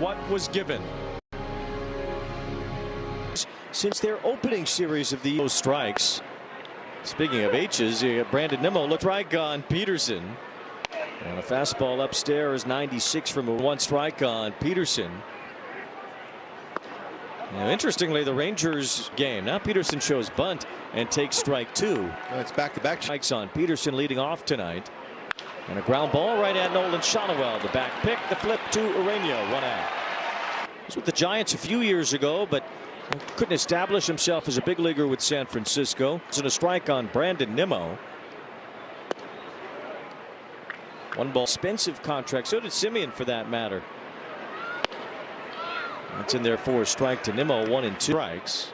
what was given. Since their opening series of the strikes. Speaking of H's, Brandon Nimmo looked right on Peterson. And a fastball upstairs, 96 from a 1 strike on Peterson. Now, interestingly, the Rangers game. Now Peterson shows bunt and takes strike 2. It's back-to-back strikes on Peterson leading off tonight. And a ground ball right at Nolan Shotwell. The back pick, the flip to Urena, 1 out. He was with the Giants a few years ago, but couldn't establish himself as a big leaguer with San Francisco. It's a strike on Brandon Nimmo. 1 ball, expensive contract. So did Simeon, for that matter. That's in there for a strike to Nimmo. 1 and 2 strikes.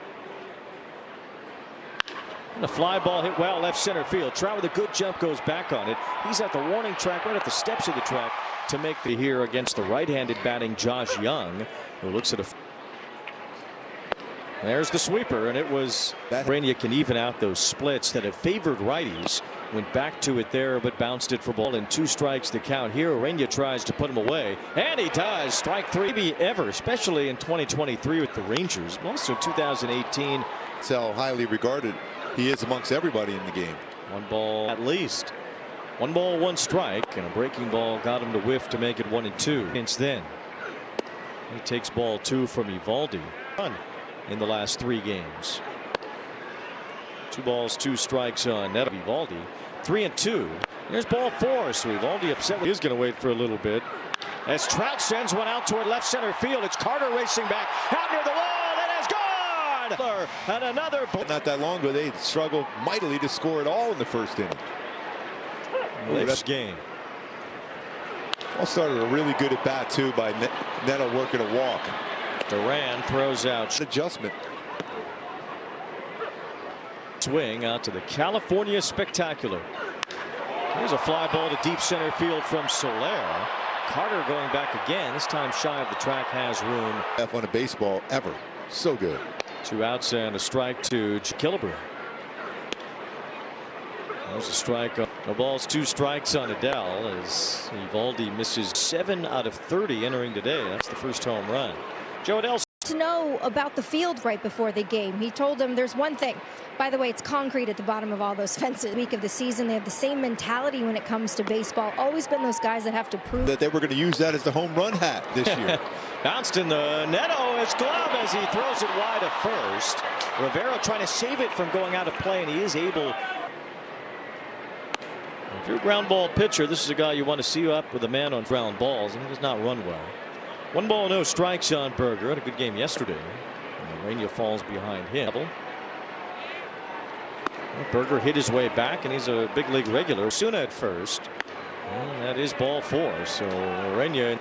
And a fly ball hit well left center field. Trout with a good jump goes back on it. He's at the warning track, right at the steps of the track, to make the here against the right-handed batting Josh Young, who looks at a. There's the sweeper, and it was Urena can even out those splits that have favored righties. Went back to it there, but bounced it for ball, and 2 strikes to count here. Urena tries to put him away, and he does. Strike 3, maybe ever, especially in 2023 with the Rangers. Also 2018. That's how highly regarded he is amongst everybody in the game. 1 ball at least. 1 ball, 1 strike, and a breaking ball got him to whiff to make it 1 and 2. Since then, he takes ball 2 from Eovaldi. In the last 3 games. 2 balls, 2 strikes on net of Eovaldi. 3 and 2. Here's ball 4. So Eovaldi upset. He's going to wait for a little bit. As Trout sends one out toward left center field. It's Carter racing back out near the wall. It is gone. And another. Not that long ago, they struggled mightily to score at all in the first inning. This game. All started a really good at bat too by Neto working a walk. Duran throws out. Adjustment. Swing out to the California Spectacular. Here's a fly ball to deep center field from Soler. Carter going back again, this time shy of the track, has room. On a baseball ever. So good. 2 outs and a strike to Killebrew. There's a strike. No balls, 2 strikes on Adele as Eovaldi misses 7 out of 30 entering today. That's the first home run. Joe Adele. To know about the field right before the game. He told him there's one thing. By the way, it's concrete at the bottom of all those fences. Week of the season, they have the same mentality when it comes to baseball. Always been those guys that have to prove that they were going to use that as the home run hat this year. Bounced in the Neto his glove as he throws it wide of first. Rivera trying to save it from going out of play, and he is able. If you're a ground ball pitcher, this is a guy you want to see up with a man on ground balls, and he does not run well. 1 ball, no strikes on Berger. Had a good game yesterday. And Urena falls behind him. Berger hit his way back, and he's a big league regular. Soon at first. And that is ball 4. So Urena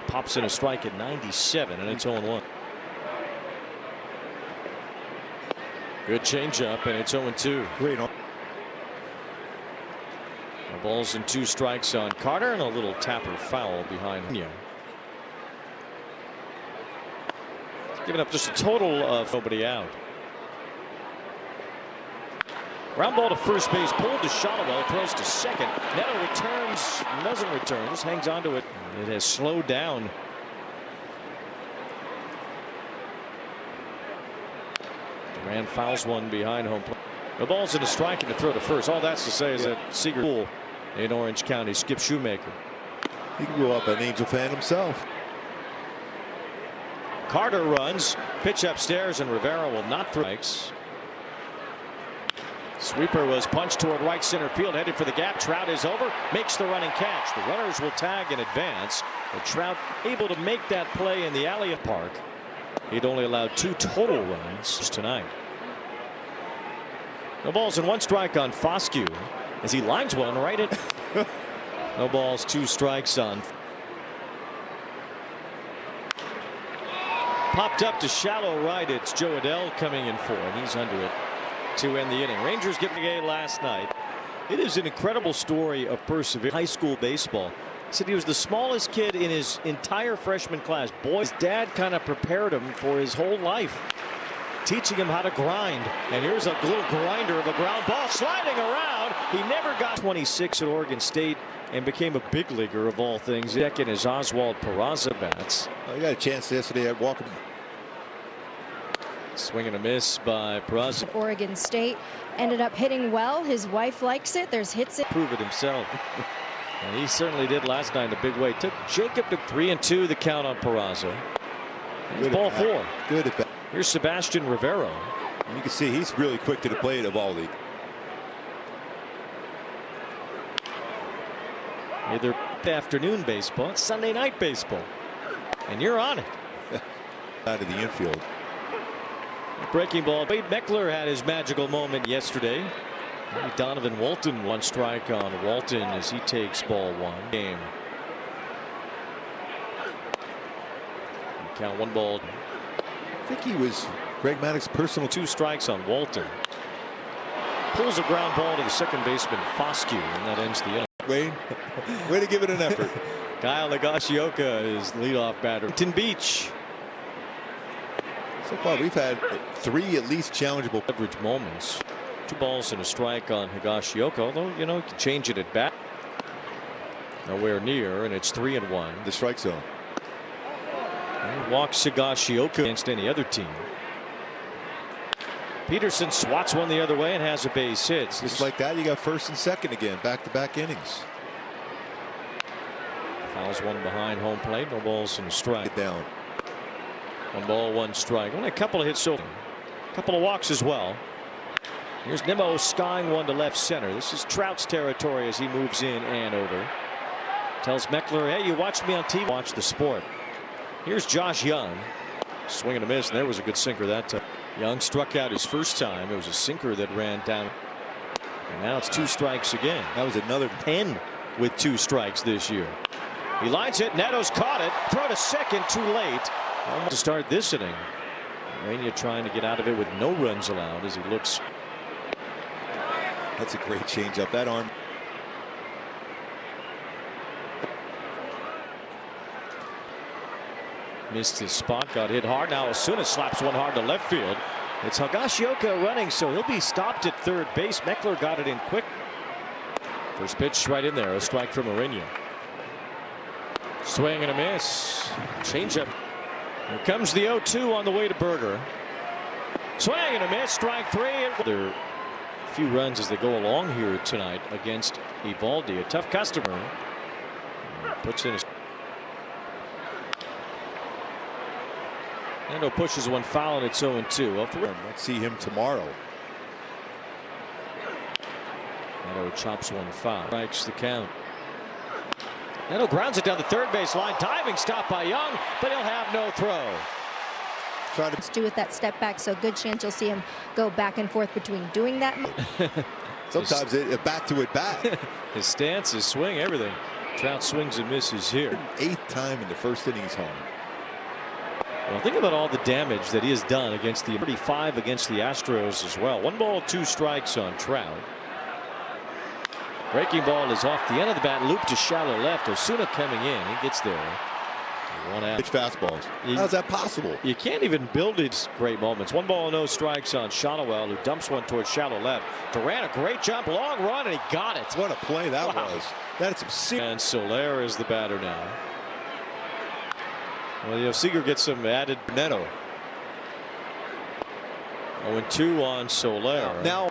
pops in a strike at 97, and it's 0-1. Good changeup, and it's 0-2. Great. Balls and 2 strikes on Carter, and a little tapper foul behind him. Giving up just a total of nobody out. Ground ball to first base, pulled to Shotwell, throws to second. Neto returns, doesn't return, just hangs onto it. It has slowed down. Duran fouls one behind home plate. The ball's in a strike and to throw to first. All that's to say is that Seager Poole in Orange County, Skip Shoemaker. He grew up an Angel fan himself. Carter runs, pitch upstairs, and Rivera will not throw. Sweeper was punched toward right center field, headed for the gap. Trout is over, makes the running catch. The runners will tag in advance. But Trout able to make that play in the alley at Park. He'd only allowed 2 total runs tonight. No balls and 1 strike on Foscue as he lines one right at. No balls, 2 strikes on. Popped up to shallow right. It's Joe Adele coming in for, and he's under it to end the inning. Rangers getting a game last night. It is an incredible story of perseverance. High school baseball. He said he was the smallest kid in his entire freshman class. Boy, his dad kind of prepared him for his whole life, teaching him how to grind. And here's a little grinder of a ground ball sliding around. He never got 26 at Oregon State. and became a big leaguer of all things. Second is Oswald Peraza bats. I got a chance yesterday at Walker. Swing and a miss by Peraza. Oregon State ended up hitting well. His wife likes it. There's hits. Prove it himself. And he certainly did last night in a big way. Took Jacob to 3-2 the count on Peraza. Ball 4. Good at bat. Here's Sebastian Rivero. You can see he's really quick to the plate of Evaldi. Either afternoon baseball, it's Sunday night baseball, and you're on it. Out of the infield. Breaking ball. Wade Meckler had his magical moment yesterday. Donovan Walton one strike on Walton as he takes ball 1. Game. Count 1 ball. I think he was Greg Maddox's personal. 2 strikes on Walton. Pulls a ground ball to the second baseman Foscue, and that ends the inning. Way to give it an effort. Kyle Nagashioka is leadoff batter. Beach. So far we've had 3 at least challengeable Average moments. 2 balls and a strike on Higashioka, although you know you can change it at bat. Nowhere near, and it's 3-1. the strike zone. And he walks Higashioka against any other team. Peterson swats one the other way and has a base hit. Just like that, you got first and second again, back-to-back innings. Fouls one behind home plate. No balls and a strike. Get down. 1 ball 1 strike. Only a couple of hits so far. A couple of walks as well. Here's Nimmo skying one to left center. This is Trout's territory as he moves in and over. Tells Meckler, hey, you watched me on TV. Watch the sport. Here's Josh Young. Swing and a miss, and there was a good sinker that time. Young struck out his first time. It was a sinker that ran down. And now it's 2 strikes again. That was another 10 with 2 strikes this year. He lines it. Neto's caught it. Throw to second too late. Almost to start this inning. Urania trying to get out of it with no runs allowed as he looks. That's a great changeup. That arm. Missed his spot. Got hit hard. Now Osuna slaps one hard to left field. It's Higashioka running, so he'll be stopped at third base. Meckler got it in quick. First pitch right in there. A strike from Urania. Swing and a miss. Changeup. Here comes the 0-2 on the way to Berger. Swing and a miss. Strike 3. There are a few runs as they go along here tonight against Evaldi, a tough customer. Puts in a. Neto pushes one foul and it's 0-2. Let's see him tomorrow. Neto chops one foul. Strikes the count. Neto grounds it down the third base line. Diving stop by Young, but he'll have no throw. Try to Let's do with that step back, so good chance you'll see him go back and forth between doing that. sometimes a bat to at bat. His stance, his swing, everything. Trout swings and misses here. 8th time in the first inning he's home. Well, think about all the damage that he has done against the 35 against the Astros as well. 1 ball 2 strikes on Trout. Breaking ball is off the end of the bat, loop to shallow left. Osuna coming in. He gets there. 1 out. Pitch fastballs. How's that possible? You can't even build these great moments. 1 ball no strikes on Shotwell, who dumps one towards shallow left. Duran, a great jump, long run, and he got it. What a play that was. That's some. And Soler is the batter now. Well, you know, Seager gets some added. Neto. 0-2 on Soler. Now.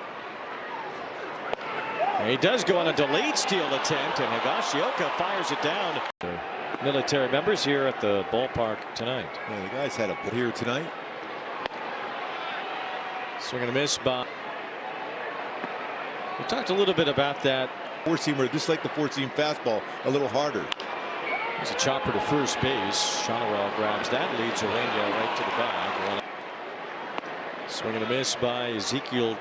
And he does go on a delayed steal attempt, and Higashioka fires it down. Military members here at the ballpark tonight. Yeah, the guys had a pull here tonight. Swing and a miss by. We talked a little bit about that. 4-seamer, just like the 4-seam fastball, a little harder. There's a chopper to first base. Shotwell grabs that, leads Urania right to the bag. Swing and a miss by Ezekiel.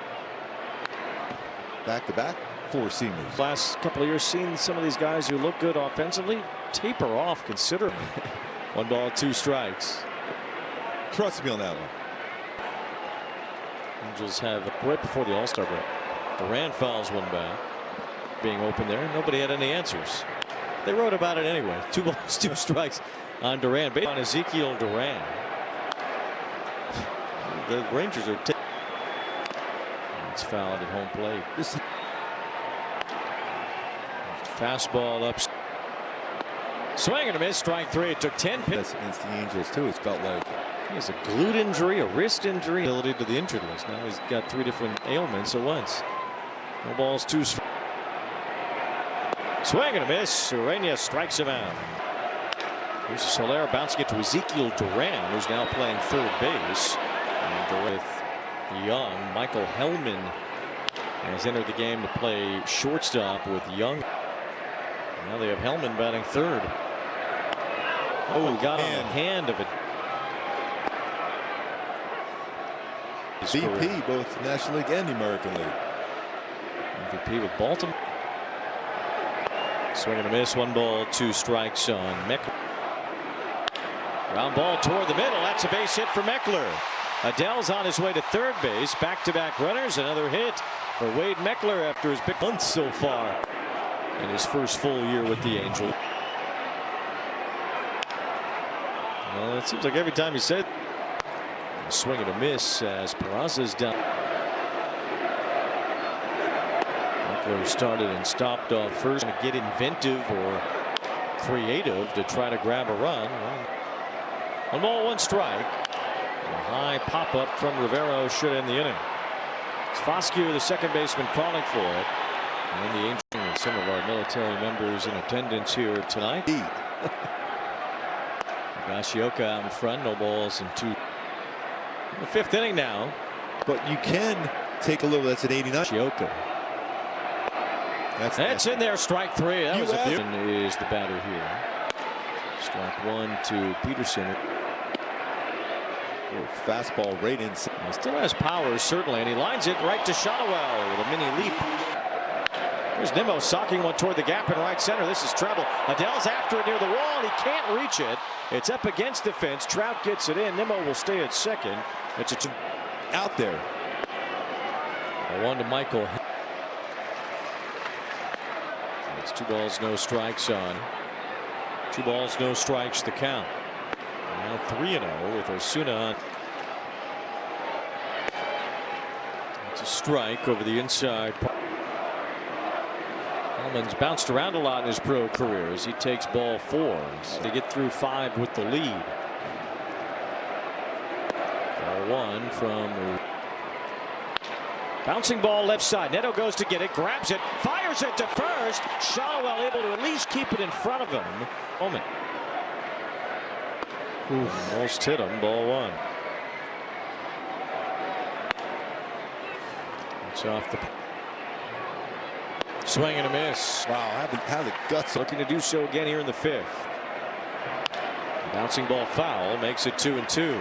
Back-to-back 4-seamers. Last couple of years, seen some of these guys who look good offensively taper off considerably. 1 ball 2 strikes. Trust me on that one. Angels have right before the All-Star break. Duran fouls one back. Being open there, nobody had any answers. They wrote about it anyway. 2 balls 2 strikes on Duran. Based on Ezekiel Duran. The Rangers are. It's fouled at home plate. Fastball up. Swing and a miss. Strike three. It took 10 pitches. That's against the Angels too. It's felt like he has a glute injury, a wrist injury, ability to the injured list. Now he's got 3 different ailments at once. No balls, 2 strikes. Swing and a miss. Urania strikes him out. Here's Soler bouncing it to Ezekiel Duran, who's now playing third base. And with Young, Michael Hellman has entered the game to play shortstop with Young. Now they have Hellman batting third. Oh, got on the hand of it. VP, both National League and the American League. MVP with Baltimore. Swing and a miss. 1 ball, 2 strikes on Meckler. Ground ball toward the middle. That's a base hit for Meckler. Adell's on his way to third base. Back-to-back runners. Another hit for Wade Meckler after his big month so far in his first full year with the Angels. Well, it seems like every time he said a swing and a miss as Peraza's down. Meckler started and stopped off first to get inventive or creative to try to grab a run. 1 ball, 1 strike. A high pop-up from Rivero should end the inning. It's Foscue, the second baseman, calling for it. And the Angels with some of our military members in attendance here tonight. Higashioka out in front, no balls and 2. In the 5th inning now. But you can take a little. That's an 89. Higashioka. That's in there. Strike 3. That was a beautiful. Is the batter here. Strike 1 to Peterson. Fastball right inside. He still has power, certainly, and he lines it right to Shotwell with a mini leap. Here's Nimmo socking one toward the gap in right center. This is trouble. Adell's after it near the wall, and he can't reach it. It's up against the fence. Trout gets it in. Nimmo will stay at second. It's out there. 1 to Michael. It's 2 balls, no strikes on. 2 balls, no strikes, the count. Now 3-0 with Osuna on. It's a strike over the inside. Hellman's bounced around a lot in his pro career as he takes ball 4. They get through 5 with the lead. Ball 1 from bouncing ball left side. Neto goes to get it, grabs it, fires it to first. Shotwell able to at least keep it in front of him. Moment. Almost hit him. Ball 1. It's off the swing and a miss. Wow, how the guts. Looking to do so again here in the 5th. Bouncing ball foul makes it 2-2.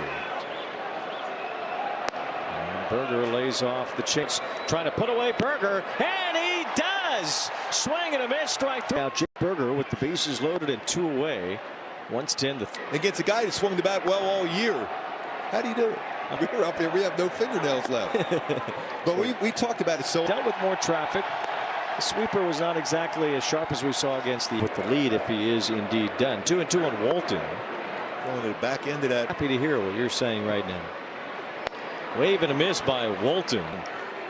And Berger lays off the chance, trying to put away Berger, and he does. Swing and a miss. Strike 3. Now Jake Berger with the bases loaded and 2 away. 110 against a guy who swung the bat well all year. How do you do it? We're up here. We have no fingernails left. But we talked about it. So dealt with more traffic. The sweeper was not exactly as sharp as we saw against with the lead, if he is indeed done. 2-2 on Walton. Going to the back end of that. Happy to hear what you're saying right now. Wave and a miss by Walton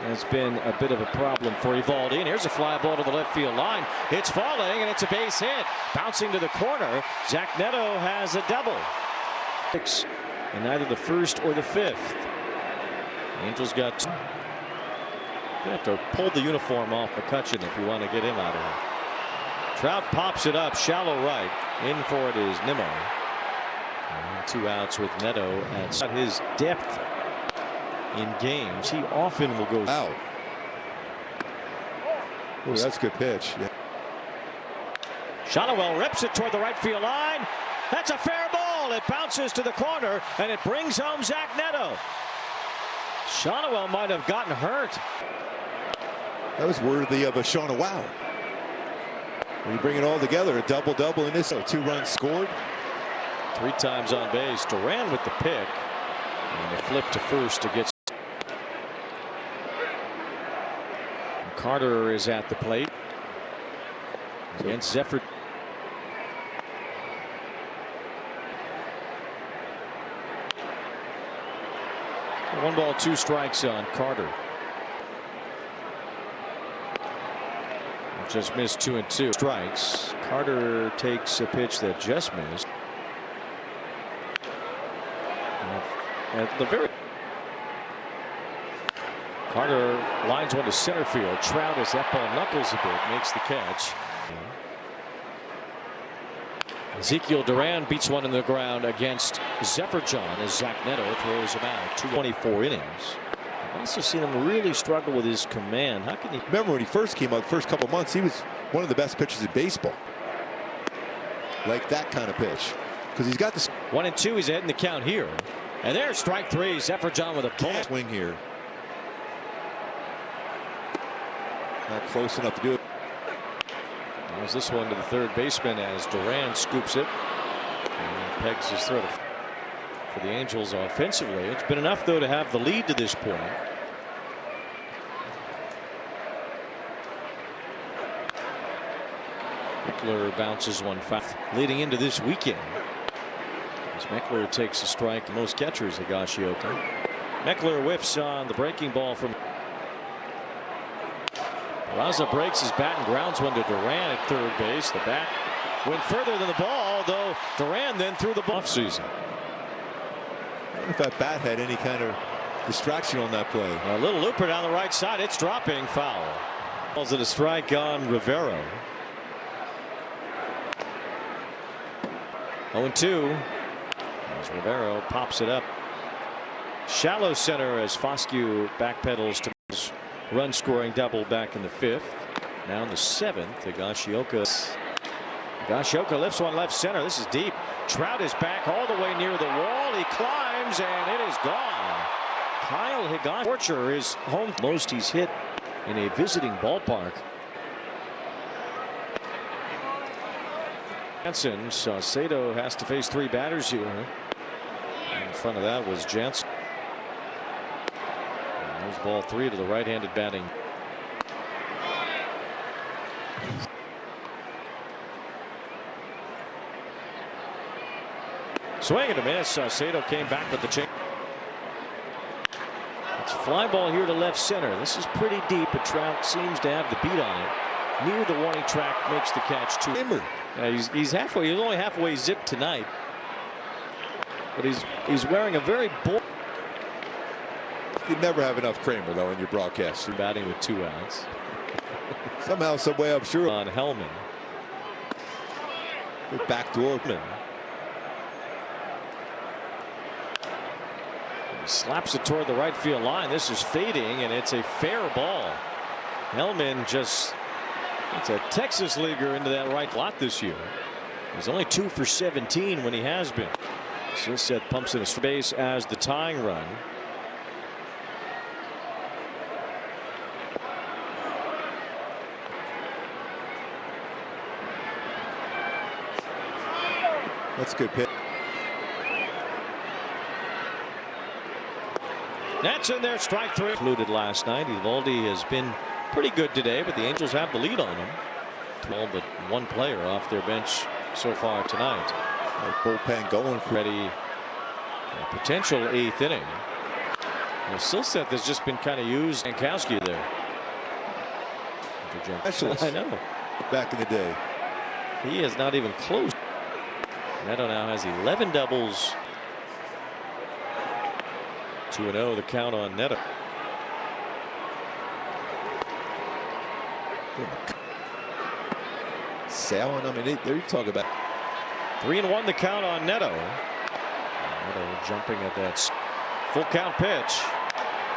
has been a bit of a problem for Evaldi. And here's a fly ball to the left field line. It's falling, and it's a base hit. Bouncing to the corner. Zach Neto has a double. 6 in either the 1st or the 5th. The Angels got 2. You have to pull the uniform off McCutcheon if you want to get him out of here. Trout pops it up, shallow right. In for it is Nimmo. And 2 outs with Neto at his depth in games. He often will go out. Oh, that's a good pitch. Yeah. Shotwell rips it toward the right field line. That's a fair ball. It bounces to the corner, and it brings home Zach Neto. Shotwell might have gotten hurt. That was worthy of a Shauna wow. When you bring it all together, a double-double in this. 2 runs scored. 3 times on base. Duran with the pick. And a flip to first to get. Carter is at the plate against Zephyr. 1 ball, 2 strikes on Carter. Just missed 2-2 strikes. Carter takes a pitch that just missed. At the very Carter lines one to center field. Trout, as that ball knuckles a bit, makes the catch. Ezekiel Duran beats one in the ground against Zephyr John as Zach Neto throws him out. 24 innings. I've also seen him really struggle with his command. How can he? Remember when he first came out, first couple months, he was one of the best pitchers in baseball. Like that kind of pitch, because he's got the 1-2. He's ahead in the count here, and there's strike three. Zephyr John with a pull. swing here. Not close enough to do it. There's this one to the third baseman as Duran scoops it and pegs his throw for the Angels offensively. It's been enough, though, to have the lead to this point. Meckler bounces one foul leading into this weekend as Meckler takes a strike. Most catchers, Higashioka. Meckler whiffs on the breaking ball from Raza, breaks his bat and grounds one to Duran at third base. The bat went further than the ball, though Duran then threw the ball. Offseason. I don't know if that bat had any kind of distraction on that play. A little looper down the right side. It's dropping foul. Calls it a strike on Rivero. 0-2 as Rivero pops it up. Shallow center as Foscue backpedals to run scoring double back in the fifth. Now in the seventh, Higashioka lifts one left center. This is deep. Trout is back all the way near the wall. He climbs and it is gone. Kyle Higashioka. Torture is home. Most he's hit in a visiting ballpark. Jansen, Saucedo has to face three batters here. In front of that was Jansen. There's ball three to the right-handed batting. Swing and a miss. Saucedo came back with the change. It's a fly ball here to left center. This is pretty deep, but Trout seems to have the beat on it. Near the warning track, makes the catch. He's halfway. He's only halfway zipped tonight, but he's wearing a very bold. You never have enough Kramer, though, in your broadcast. You're batting with 2 outs. Somehow, some way, I'm sure. On Hellman. Good backdoor. He slaps it toward the right field line. This is fading, and it's a fair ball. Hellman just. It's a Texas leaguer into that right lot this year. He's only 2 for 17 when he has been. Silseth pumps in a base as the tying run. That's a good pitch. That's in there. Strike three. Included last night. Evaldi has been pretty good today, but the Angels have the lead on him. 12, but one player off their bench so far tonight. The bullpen going for ready. A potential 8th inning. Silseth has just been kind of used. Jankowski there. Specialist. I know. Back in the day. He has not even close. Neto now has 11 doubles. 2-0 the count on Neto. Sailing. I mean, there you talk about 3-1 the count on Neto. Neto jumping at that full count pitch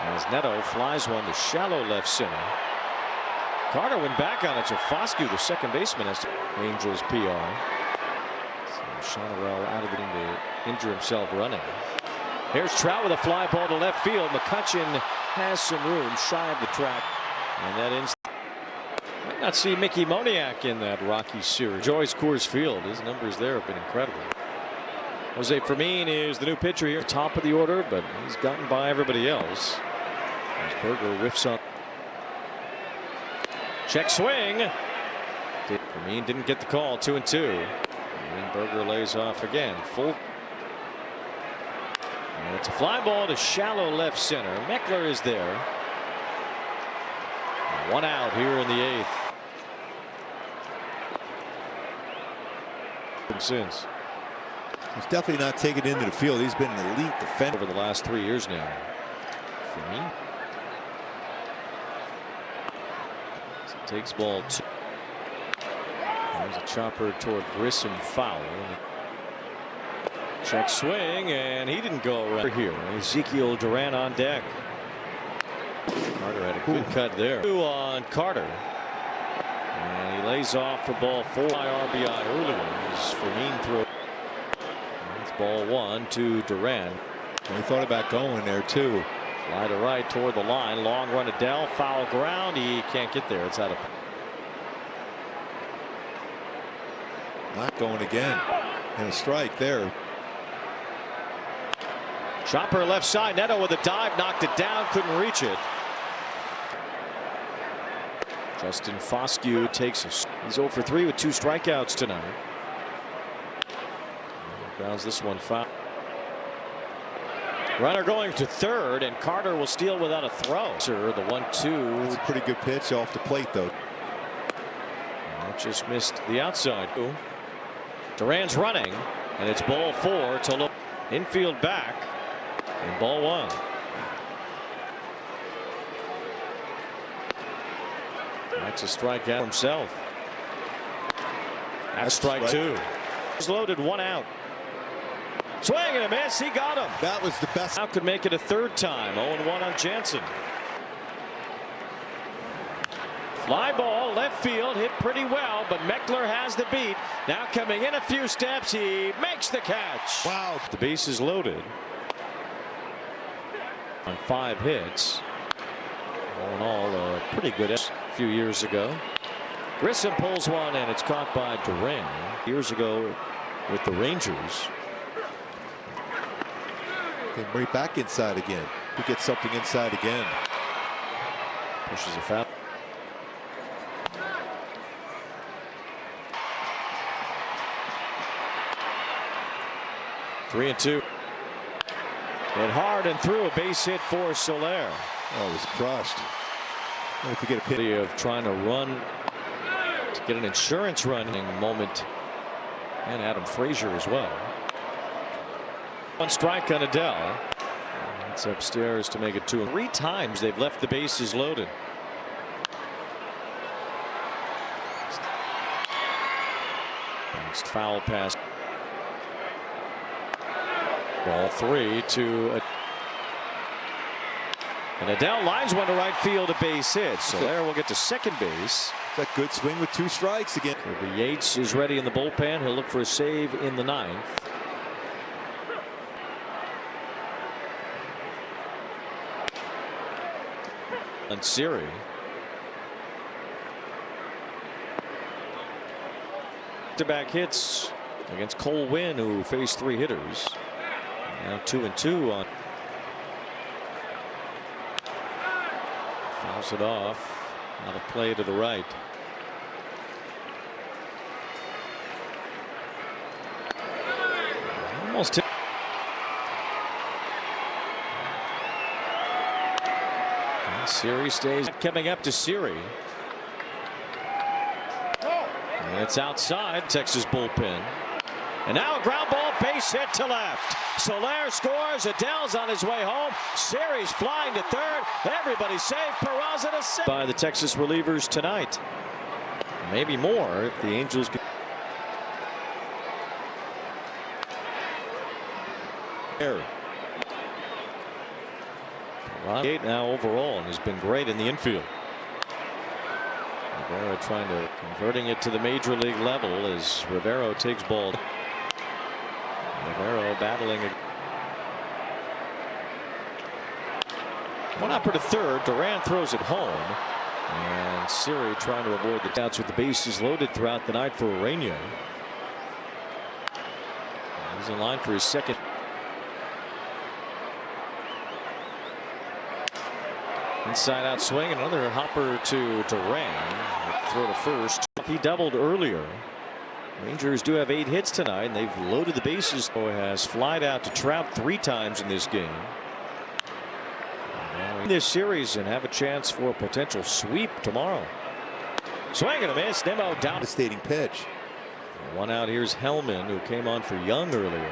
as Neto flies one to shallow left center. Carter went back on it, so Foscue, the second baseman, has to Angels PR. So Shonowell out of the game to injure himself running. Here's Trout with a fly ball to left field. McCutchen has some room shy of the track, and that ends. Might not see Mickey Moniak in that Rocky series. Joyce Coors Field. His numbers there have been incredible. Jose Fermin is the new pitcher here, top of the order, but he's gotten by everybody else. As Berger whiffs on. Check swing. Fermin didn't get the call. 2-2. And Berger lays off again. Full. And it's a fly ball to shallow left center. Meckler is there. 1 out here in the 8th. since. He's definitely not taking it into the field. He's been an elite defender over the last 3 years now. For me, so takes ball 2. There's a chopper toward Grissom, foul. Check swing, and he didn't go right here. Ezekiel Duran on deck. Carter had a good cut there. 2 on Carter. And he lays off for ball 4. RBI earlier. His Fermin throw. It's ball 1 to Duran. And he thought about going there too. Fly to right toward the line. Long run to Dell. Foul ground. He can't get there. It's out of. Not going again. And a strike there. Chopper left side. Neto with a dive. Knocked it down. Couldn't reach it. Justin Foscue takes us. He's 0 for 3 with 2 strikeouts tonight. Grounds this one foul. Runner going to third, and Carter will steal without a throw. Sir, the 1-2. It's a pretty good pitch off the plate, though. That just missed the outside. Duran's running, and it's ball 4 to look infield back, and ball 1. That's a strikeout himself. That's strike 2. He's loaded, 1 out. Swing and a miss. He got him. That was the best. Now could make it a 3rd time. 0-1 on Jansen. Fly ball left field, hit pretty well, but Meckler has the beat. Now coming in a few steps, he makes the catch. Wow. The base is loaded on 5 hits. All in all, a pretty good a few years ago. Grissom pulls one, and it's caught by Duran years ago with the Rangers. They bring it back inside again. He gets something inside again. Pushes a foul. Three and 2. Hit hard and through, a base hit for Soler. Oh, it was crushed. If we get a pity of trying to run to get an insurance running moment, and Adam Frazier as well. 1 strike on Adele. It's upstairs to make it 2. 3 times they've left the bases loaded. Bounced foul pass. Ball 3 to. And Adele lines one to right field, a base hit. So there we'll get to second base. That good swing with 2 strikes again. Kirby Yates is ready in the bullpen. He'll look for a save in the 9th. And Siri. Back-to-back hits against Cole Winn, who faced 3 hitters. Now 2 and 2 on. Fouls it off. Out of play to the right. Almost hit. And Siri stays. Coming up to Siri. And it's outside Texas bullpen. And now a ground ball, base hit to left. Soler scores. Adele's on his way home. Siri's flying to third. Everybody safe. Peraza to second. By the Texas relievers tonight. Maybe more if the Angels can. Peraza now overall and has been great in the infield. Rivero trying to converting it to the major league level as Rivero takes ball. Rivero battling. One upper to third. Duran throws it home. And Siri trying to avoid the outs with the bases loaded throughout the night for Urania. He's in line for his second. Inside out swing. Another hopper to Duran. Throw to first. He doubled earlier. Rangers do have 8 hits tonight, and they've loaded the bases. Has flied out to Trout 3 times in this game. In this series and have a chance for a potential sweep tomorrow. Swing and a miss. Nimmo down. Devastating pitch. One out. Here's Hellman, who came on for Young earlier.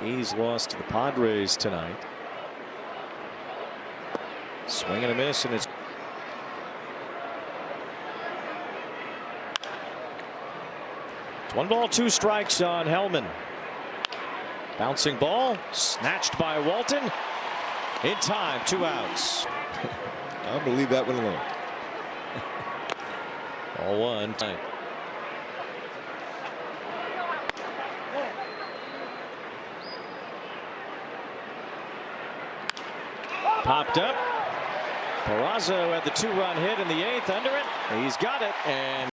He's lost to the Padres tonight. Swing and a miss, and it's 1 ball, 2 strikes on Hellman. Bouncing ball snatched by Walton. In time, 2 outs. I'll believe that one alone. All 1. Popped up. Peraza had the 2-run hit in the 8th under it. He's got it, and